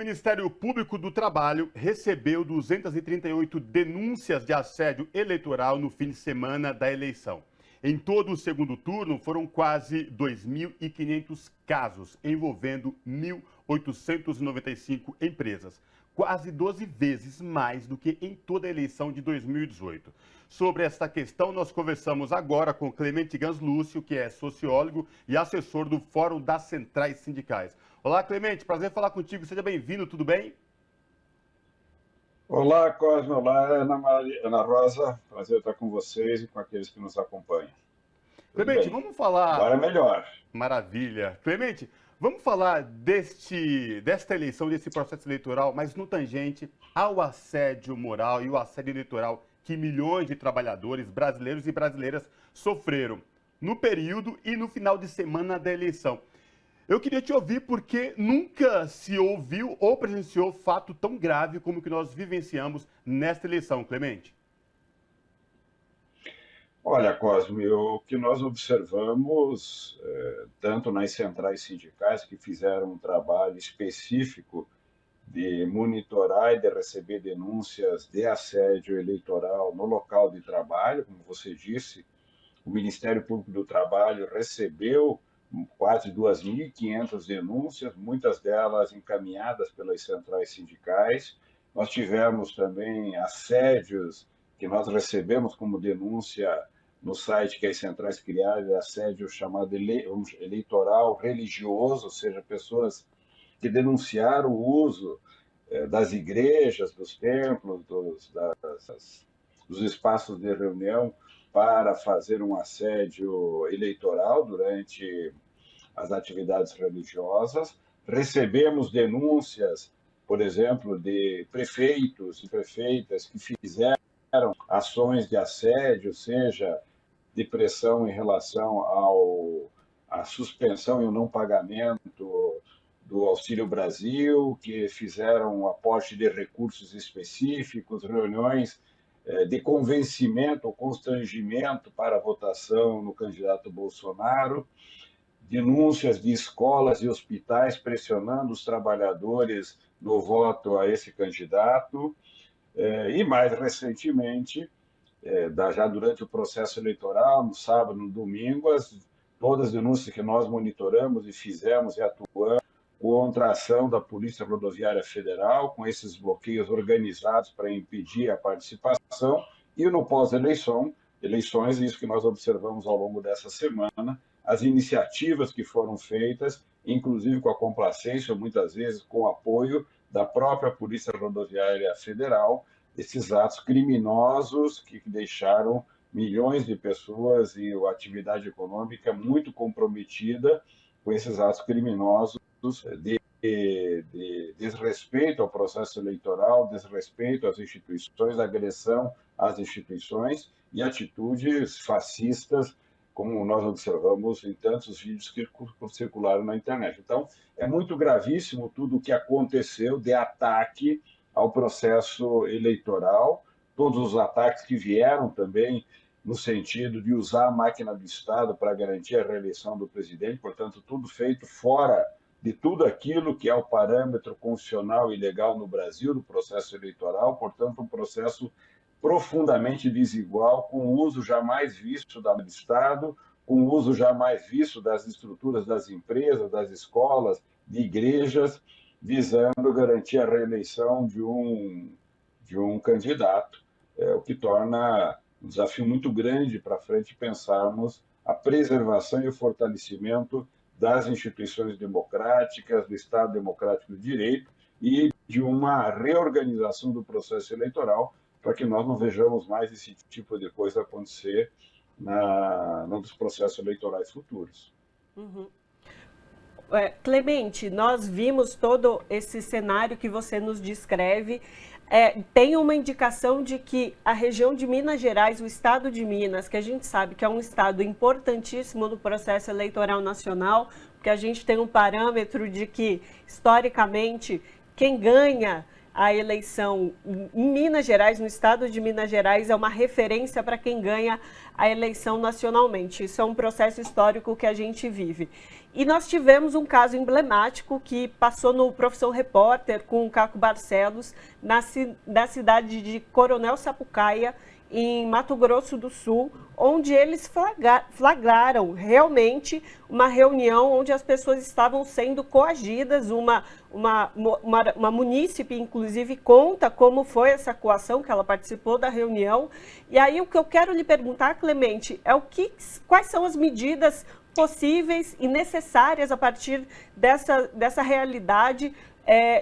Ministério Público do Trabalho recebeu 238 denúncias de assédio eleitoral no fim de semana da eleição. Em todo o segundo turno, foram quase 2.500 casos, envolvendo 1.895 empresas, quase 12 vezes mais do que em toda a eleição de 2018. Sobre esta questão, nós conversamos agora com Clemente Gans Lúcio, que é sociólogo e assessor do Fórum das Centrais Sindicais. Olá, Clemente, prazer falar contigo, seja bem-vindo, tudo bem? Olá, Cosme, olá, Ana Rosa, prazer estar com vocês e com aqueles que nos acompanham. Tudo Clemente, bem? vamos falar... Agora é melhor. Maravilha. Clemente, vamos falar desta eleição, desse processo eleitoral, mas no tangente ao assédio moral e o assédio eleitoral que milhões de trabalhadores brasileiros e brasileiras sofreram no período e no final de semana da eleição. Eu queria te ouvir porque nunca se ouviu ou presenciou fato tão grave como o que nós vivenciamos nesta eleição, Clemente. Olha, Cosme, o que nós observamos, tanto nas centrais sindicais, que fizeram um trabalho específico de monitorar e de receber denúncias de assédio eleitoral no local de trabalho, como você disse, o Ministério Público do Trabalho recebeu quase 2.500 denúncias, muitas delas encaminhadas pelas centrais sindicais. Nós tivemos também assédios que nós recebemos como denúncia no site que as centrais criaram, assédio chamado eleitoral religioso, ou seja, pessoas que denunciaram o uso das igrejas, dos templos, dos espaços de reunião para fazer um assédio eleitoral durante as atividades religiosas. Recebemos denúncias, por exemplo, de prefeitos e prefeitas que fizeram ações de assédio, seja de pressão em relação à suspensão e o não pagamento do Auxílio Brasil, que fizeram um aporte de recursos específicos, reuniões de convencimento ou constrangimento para a votação no candidato Bolsonaro, denúncias de escolas e hospitais pressionando os trabalhadores no voto a esse candidato, e mais recentemente, já durante o processo eleitoral, no sábado, no domingo, todas as denúncias que nós monitoramos e fizemos e atuamos contra a ação da Polícia Rodoviária Federal, com esses bloqueios organizados para impedir a participação, e no pós-eleições, isso que nós observamos ao longo dessa semana, as iniciativas que foram feitas, inclusive com a complacência, muitas vezes com o apoio da própria Polícia Rodoviária Federal, esses atos criminosos que deixaram milhões de pessoas e a atividade econômica muito comprometida com esses atos criminosos de desrespeito ao processo eleitoral, desrespeito às instituições, agressão às instituições e atitudes fascistas, como nós observamos em tantos vídeos que circularam na internet. Então, é muito gravíssimo tudo o que aconteceu de ataque ao processo eleitoral, todos os ataques que vieram também no sentido de usar a máquina do Estado para garantir a reeleição do presidente, portanto, tudo feito fora de tudo aquilo que é o parâmetro constitucional e legal no Brasil, do processo eleitoral, portanto, um processo profundamente desigual, com o uso jamais visto do Estado, com o uso jamais visto das estruturas das empresas, das escolas, de igrejas, visando garantir a reeleição de um candidato, o que torna um desafio muito grande para frente pensarmos a preservação e o fortalecimento das instituições democráticas, do Estado Democrático de Direito e de uma reorganização do processo eleitoral para que nós não vejamos mais esse tipo de coisa acontecer nos processos eleitorais futuros. Uhum. Clemente, nós vimos todo esse cenário que você nos descreve. Tem uma indicação de que a região de Minas Gerais, o estado de Minas, que a gente sabe que é um estado importantíssimo no processo eleitoral nacional, porque a gente tem um parâmetro de que, historicamente, quem ganha a eleição em Minas Gerais, no estado de Minas Gerais, é uma referência para quem ganha a eleição nacionalmente. Isso é um processo histórico que a gente vive. E nós tivemos um caso emblemático que passou no Profissão Repórter com o Caco Barcelos, na cidade de Coronel Sapucaia, em Mato Grosso do Sul, onde eles flagraram realmente uma reunião onde as pessoas estavam sendo coagidas. Uma munícipe, inclusive, conta como foi essa coação, que ela participou da reunião. E aí o que eu quero lhe perguntar, Clemente, é quais são as medidas possíveis e necessárias a partir dessa realidade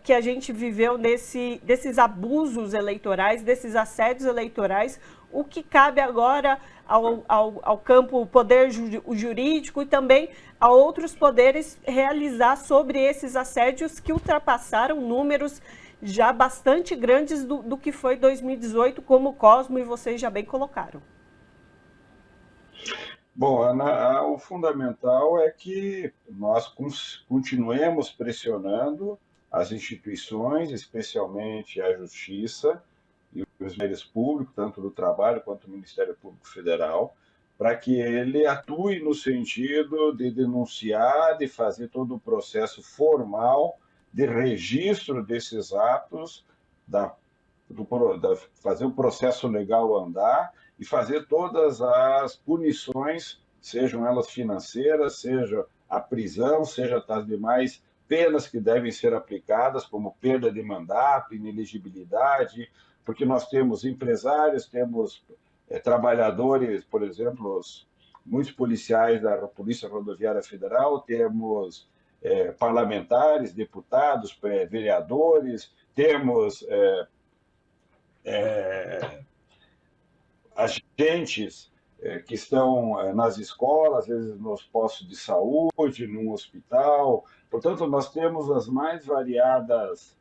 que a gente viveu desses abusos eleitorais, desses assédios eleitorais, o que cabe agora ao campo poder jurídico e também a outros poderes realizar sobre esses assédios que ultrapassaram números já bastante grandes do que foi 2018, como o Cosmo e vocês já bem colocaram. Bom, Ana, o fundamental é que nós continuemos pressionando as instituições, especialmente a Justiça e os ministérios públicos, tanto do Trabalho quanto do Ministério Público Federal, para que ele atue no sentido de denunciar, de fazer todo o processo formal de registro desses atos, fazer o processo legal andar e fazer todas as punições, sejam elas financeiras, seja a prisão, seja as demais penas que devem ser aplicadas, como perda de mandato, inelegibilidade, porque nós temos empresários, temos trabalhadores, por exemplo, muitos policiais da Polícia Rodoviária Federal, temos parlamentares, deputados, vereadores, temos agentes que estão nas escolas, às vezes nos postos de saúde, num hospital. Portanto, nós temos as mais variadas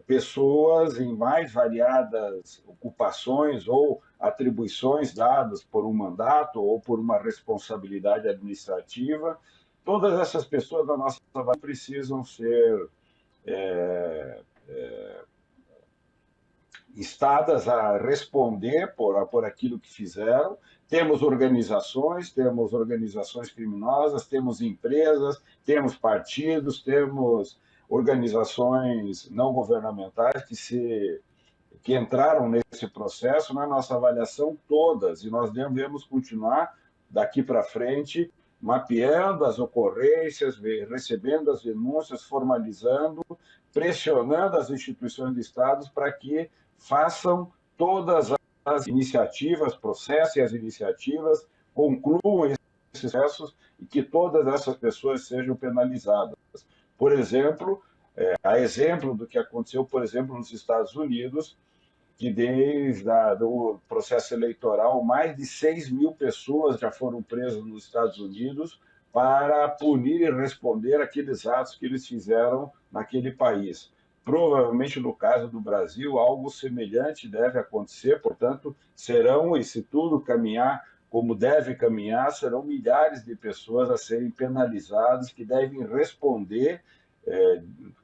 pessoas em mais variadas ocupações ou atribuições dadas por um mandato ou por uma responsabilidade administrativa. Todas essas pessoas da nossa vida precisam ser instadas a responder por aquilo que fizeram. Temos organizações criminosas, temos empresas, temos partidos, temos organizações não governamentais que entraram nesse processo. Na nossa avaliação, todas, e nós devemos continuar daqui para frente mapeando as ocorrências, recebendo as denúncias, formalizando, pressionando as instituições do Estado para que façam todas as iniciativas, processem as iniciativas, concluam esses processos e que todas essas pessoas sejam penalizadas. Por exemplo, a exemplo do que aconteceu, por exemplo, nos Estados Unidos, que desde o processo eleitoral, mais de 6.000 pessoas já foram presas nos Estados Unidos para punir e responder aqueles atos que eles fizeram naquele país. Provavelmente, no caso do Brasil, algo semelhante deve acontecer, portanto, serão, e se tudo caminhar como deve caminhar, serão milhares de pessoas a serem penalizadas, que devem responder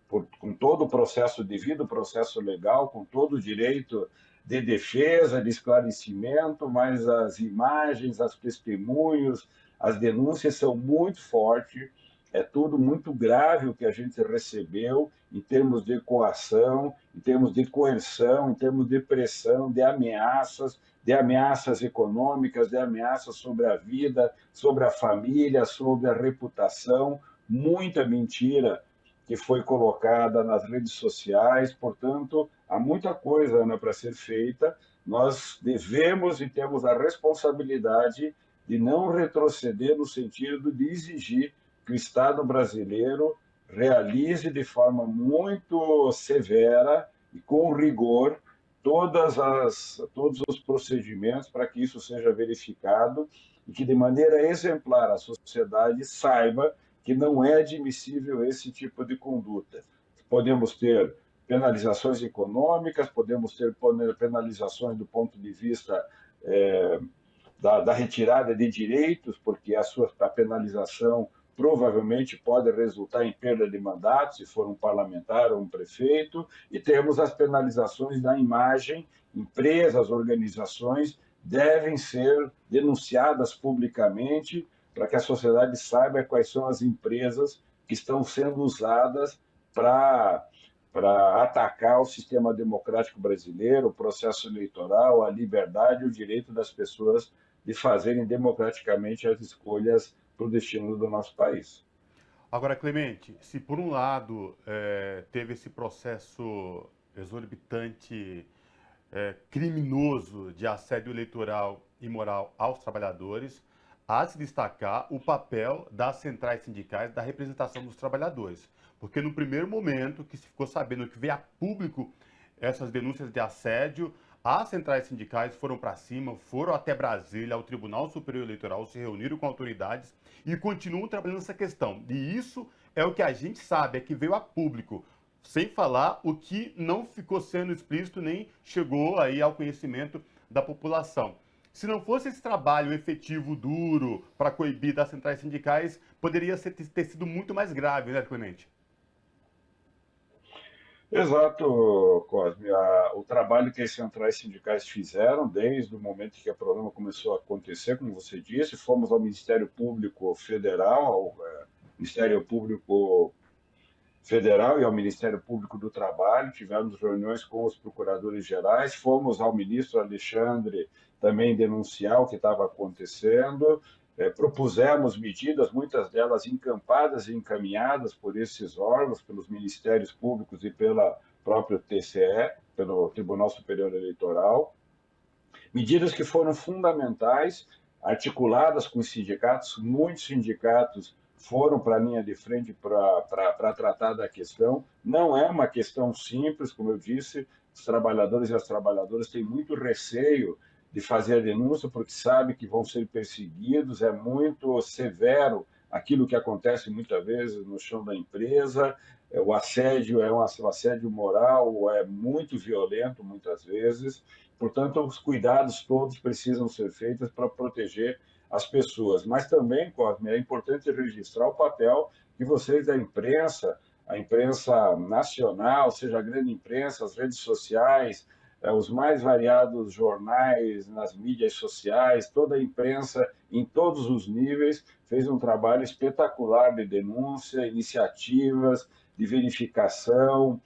com todo o processo devido, processo legal, com todo o direito de defesa, de esclarecimento, mas as imagens, os testemunhos, as denúncias são muito fortes. É tudo muito grave o que a gente recebeu em termos de coação, em termos de coerção, em termos de pressão, de ameaças econômicas, de ameaças sobre a vida, sobre a família, sobre a reputação. Muita mentira que foi colocada nas redes sociais. Portanto, há muita coisa, Ana, para ser feita. Nós devemos e temos a responsabilidade de não retroceder no sentido de exigir que o Estado brasileiro realize de forma muito severa e com rigor todos os procedimentos para que isso seja verificado e que, de maneira exemplar, a sociedade saiba que não é admissível esse tipo de conduta. Podemos ter penalizações econômicas, podemos ter penalizações do ponto de vista da retirada de direitos, porque a penalização provavelmente pode resultar em perda de mandato, se for um parlamentar ou um prefeito, e temos as penalizações da imagem. Empresas, organizações devem ser denunciadas publicamente para que a sociedade saiba quais são as empresas que estão sendo usadas para atacar o sistema democrático brasileiro, o processo eleitoral, a liberdade e o direito das pessoas de fazerem democraticamente as escolhas para o destino do nosso país. Agora, Clemente, se por um lado teve esse processo exorbitante, criminoso de assédio eleitoral e moral aos trabalhadores, há de se destacar o papel das centrais sindicais da representação dos trabalhadores. Porque no primeiro momento que se ficou sabendo que veio a público essas denúncias de assédio, as centrais sindicais foram para cima, foram até Brasília, ao Tribunal Superior Eleitoral, se reuniram com autoridades e continuam trabalhando nessa questão. E isso é o que a gente sabe, é que veio a público, sem falar o que não ficou sendo explícito nem chegou aí ao conhecimento da população. Se não fosse esse trabalho efetivo, duro, para coibir das centrais sindicais, poderia ter sido muito mais grave, né, Clemente? Exato, Cosme. O trabalho que as centrais sindicais fizeram desde o momento que o problema começou a acontecer, como você disse, fomos ao Ministério Público Federal, ao Ministério Público Federal e ao Ministério Público do Trabalho, tivemos reuniões com os procuradores gerais, fomos ao ministro Alexandre também denunciar o que estava acontecendo, propusemos medidas, muitas delas encampadas e encaminhadas por esses órgãos, pelos ministérios públicos e pela própria TCE, pelo Tribunal Superior Eleitoral, medidas que foram fundamentais, articuladas com os sindicatos, muitos sindicatos foram para a linha de frente para tratar da questão. Não é uma questão simples, como eu disse, os trabalhadores e as trabalhadoras têm muito receio de fazer a denúncia, porque sabem que vão ser perseguidos, é muito severo aquilo que acontece muitas vezes no chão da empresa, o assédio é um assédio moral, é muito violento muitas vezes, portanto, os cuidados todos precisam ser feitos para proteger as pessoas. Mas também, Cosme, é importante registrar o papel que vocês da imprensa, a imprensa nacional, seja a grande imprensa, as redes sociais, os mais variados jornais, nas mídias sociais, toda a imprensa, em todos os níveis, fez um trabalho espetacular de denúncia, iniciativas de verificação,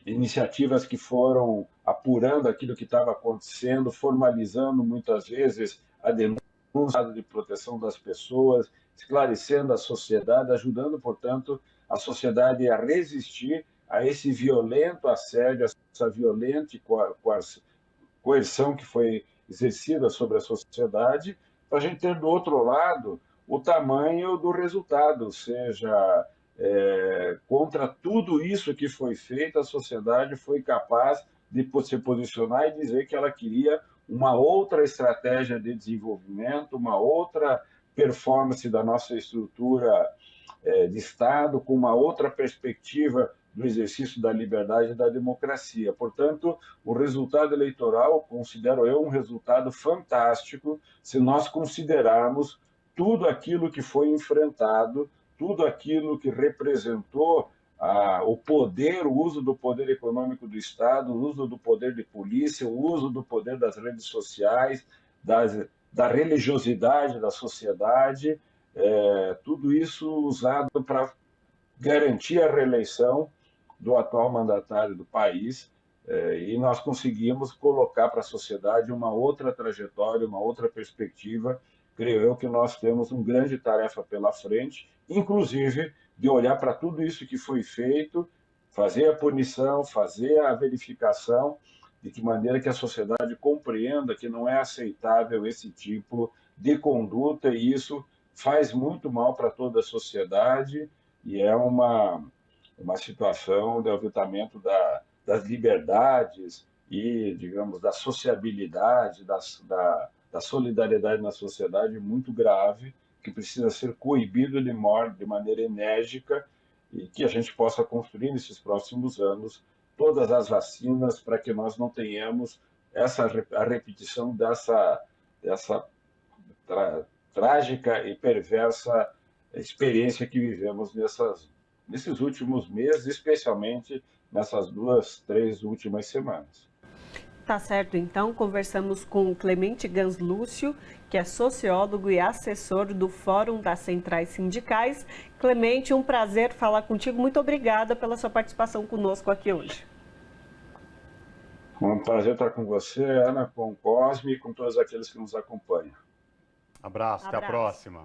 iniciativas que foram apurando aquilo que estava acontecendo, formalizando muitas vezes a denúncia de proteção das pessoas, esclarecendo a sociedade, ajudando, portanto, a sociedade a resistir a esse violento assédio, essa violenta coerção que foi exercida sobre a sociedade, para a gente ter do outro lado o tamanho do resultado, ou seja, contra tudo isso que foi feito, a sociedade foi capaz de se posicionar e dizer que ela queria uma outra estratégia de desenvolvimento, uma outra performance da nossa estrutura de Estado, com uma outra perspectiva do exercício da liberdade e da democracia. Portanto, o resultado eleitoral, considero eu, um resultado fantástico, se nós considerarmos tudo aquilo que foi enfrentado, tudo aquilo que representou o poder, o uso do poder econômico do Estado, o uso do poder de polícia, o uso do poder das redes sociais, da religiosidade da sociedade, tudo isso usado para garantir a reeleição do atual mandatário do país, e nós conseguimos colocar para a sociedade uma outra trajetória, uma outra perspectiva. Creio eu que nós temos uma grande tarefa pela frente, inclusive de olhar para tudo isso que foi feito, fazer a punição, fazer a verificação, de que maneira que a sociedade compreenda que não é aceitável esse tipo de conduta, e isso faz muito mal para toda a sociedade, e é uma situação de aviltamento das liberdades e, digamos, da sociabilidade, da solidariedade na sociedade muito grave, que precisa ser coibido de maneira enérgica, e que a gente possa construir nesses próximos anos todas as vacinas para que nós não tenhamos a repetição dessa trágica e perversa experiência que vivemos nesses últimos meses, especialmente nessas 2, 3 últimas semanas. Tá certo, então conversamos com o Clemente Ganslúcio, que é sociólogo e assessor do Fórum das Centrais Sindicais. Clemente, um prazer falar contigo. Muito obrigada pela sua participação conosco aqui hoje. Um prazer estar com você, Ana, com o Cosme e com todos aqueles que nos acompanham. Abraço, até a próxima.